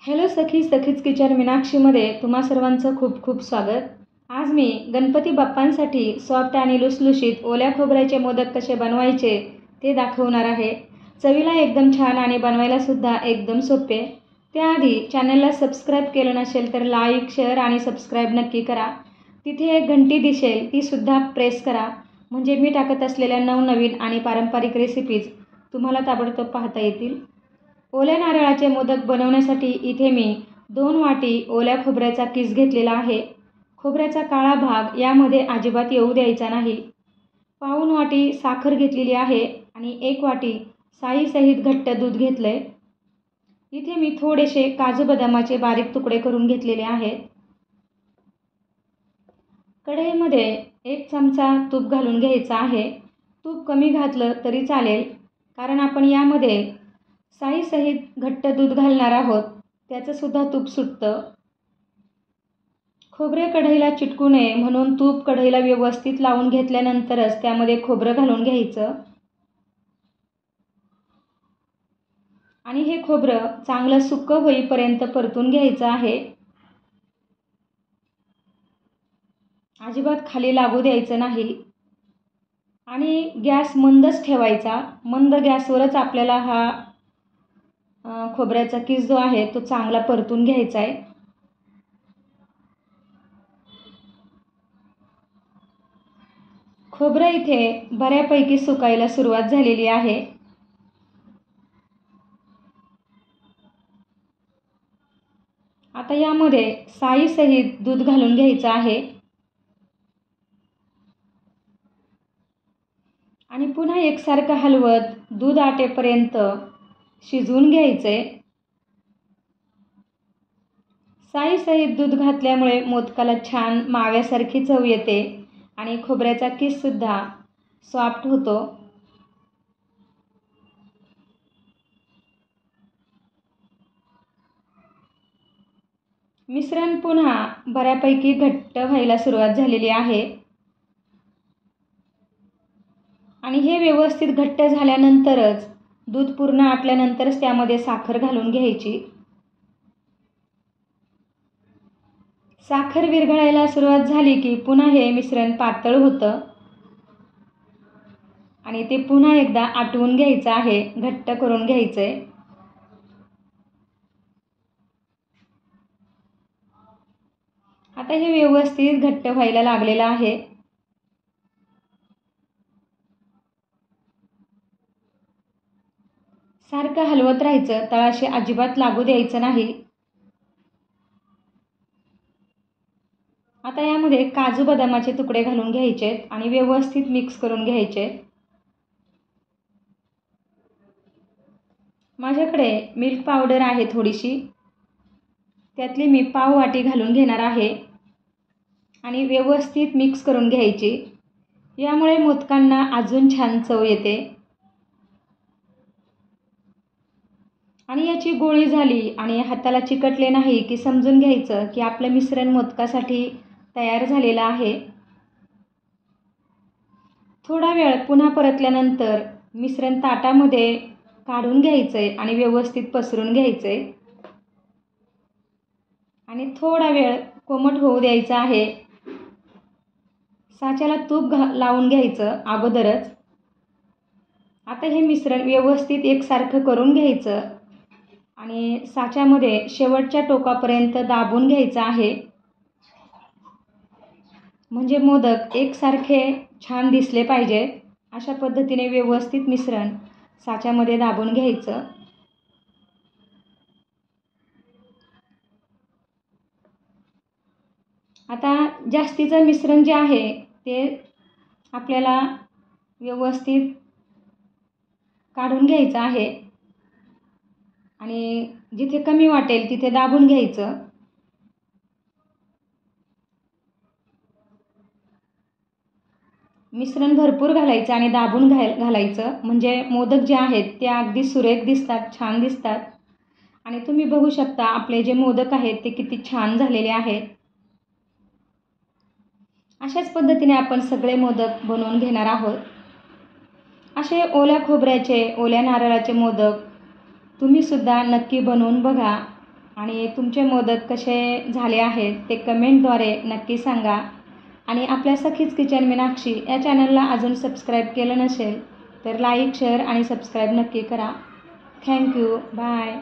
Hello सखीज kitchen मीनाक्षीमध्ये तुम्हा सर्वांचं खूप खूप स्वागत। आज मी गणपती बाप्पांसाठी सॉफ्ट आणि लुसलुशीत ओल्या खोबऱ्याचे मोदक कसे बनवायचे ते दाखवणार आहे। चवीला एकदम छान आणि बनवायला सुद्धा एकदम सोपे। त्याआधी चॅनलला सबस्क्राईब केलं नसेल तर लाईक, शेअर आणि सबस्क्राईब नक्की करा। तिथे एक घंटी दिसेल ती सुद्धा प्रेस करा, म्हणजे मी टाकत असलेल्या नवनवीन आणि पारंपरिक रेसिपीज तुम्हाला ताबडतोब पाहता येतील। ओल्या नारळाचे मोदक बनवण्यासाठी इथे मी 2 वाटी ओल्या खोबऱ्याचा किस घेतलेला आहे। खोबऱ्याचा काळा भाग यामध्ये अजिबात येऊ द्यायचा नाही। पाऊण वाटी साखर घेतलेली आहे आणि 1 वाटी साईसहित घट्ट दूध घेतले। इथे मी थोडेसे काजू बदामाचे बारीक तुकडे करून घेतलेले आहेत। कढईमध्ये 1 चमचा तूप घालून घ्यायचा आहे। तूप कमी घातलं तरी चालेल, कारण आपण यामध्ये साईसहित घट्ट दूध घालणार आहोत, त्याचं सुद्धा तूप सुटतं। खोबरे कढईला चिटकू नये म्हणून तूप कढईला व्यवस्थित लावून घेतल्यानंतरच त्यामध्ये खोबरं घालून घ्यायचं आणि हे खोबरं चांगलं सुक्क होईपर्यंत परतून घ्यायचं आहे। अजिबात खाली लागू द्यायचं नाही आणि गॅस मंदच ठेवायचा। मंद गॅसवरच आपल्याला हा खोबऱ्याचा किस जो आहे तो चांगला परतून घ्यायचा आहे। खोबरं इथे बऱ्यापैकी सुकायला सुरुवात झालेली आहे। आता यामध्ये साईसहित दूध घालून घ्यायचं आहे आणि पुन्हा एकसारखं हलवत दूध आटेपर्यंत शिजवून घ्यायचे। साईसहित दूध घातल्यामुळे मोदकाला छान माव्यासारखी चव येते आणि खोबऱ्याचा किस सुद्धा सॉफ्ट होतो। मिश्रण पुन्हा बऱ्यापैकी घट्ट व्हायला सुरुवात झालेली आहे आणि हे व्यवस्थित घट्ट झाल्यानंतरच दूध पूर्ण आटल्यानंतरच त्यामध्ये साखर घालून घ्यायची। साखर विरघळायला सुरुवात झाली की पुन्हा हे मिश्रण पातळ होतं आणि ते पुन्हा एकदा आटवून घ्यायचं आहे, घट्ट करून घ्यायचंय। आता हे व्यवस्थित घट्ट व्हायला लागलेलं आहे। सारखं हलवत राहायचं, तळाशी अजिबात लागू द्यायचं नाही। आता यामध्ये काजू बदामाचे तुकडे घालून घ्यायचे आणि व्यवस्थित मिक्स करून घ्यायचे। माझ्याकडे मिल्क पावडर आहे थोडीशी, त्यातली मी पाव वाटी घालून घेणार आहे आणि व्यवस्थित मिक्स करून घ्यायची। यामुळे मोदकांना अजून छान चव येते आणि याची गोळी झाली आणि हाताला चिकटले नाही की समजून घ्यायचं की आपलं मिश्रण मोदकासाठी तयार झालेलं आहे। थोडा वेळ पुन्हा परतल्यानंतर मिश्रण ताटामध्ये काढून घ्यायचंय आणि व्यवस्थित पसरून घ्यायचंय आणि थोडा वेळ कोमट होऊ द्यायचं आहे। साच्याला तूप लावून घ्यायचं अगोदरच। आता हे मिश्रण व्यवस्थित एकसारखं करून घ्यायचं आणि साच्यामध्ये शेवटच्या टोकापर्यंत दाबून घ्यायचं आहे, म्हणजे मोदक एकसारखे छान दिसले पाहिजे। अशा पद्धतीने व्यवस्थित मिश्रण साच्यामध्ये दाबून घ्यायचं। आता जास्तीचं मिश्रण जे आहे ते आपल्याला व्यवस्थित काढून घ्यायचं आहे आणि जिथे कमी वाटेल तिथे दाबून घ्यायचं। मिश्रण भरपूर घालायचं आणि दाबून घालायचं, म्हणजे मोदक जे आहेत ते अगदी सुरेख दिसतात, छान दिसतात। आणि तुम्ही बघू शकता आपले जे मोदक आहेत ते किती छान झालेले आहेत। अशाच पद्धतीने आपण सगळे मोदक बनवून घेणार आहोत। असे ओल्या खोबऱ्याचे, ओल्या नारळाचे मोदक तुम्ही सुद्धा नक्की बनवून बघा आणि तुमचे मोदक कसे झाले आहेत ते कमेंटद्वारे नक्की सांगा. आणि आपल्या सखीच किचन मीनाक्षी या चॅनलला अजून सबस्क्राईब केलं नसेल तर लाईक, शेअर आणि सबस्क्राईब नक्की करा. थँक्यू. बाय.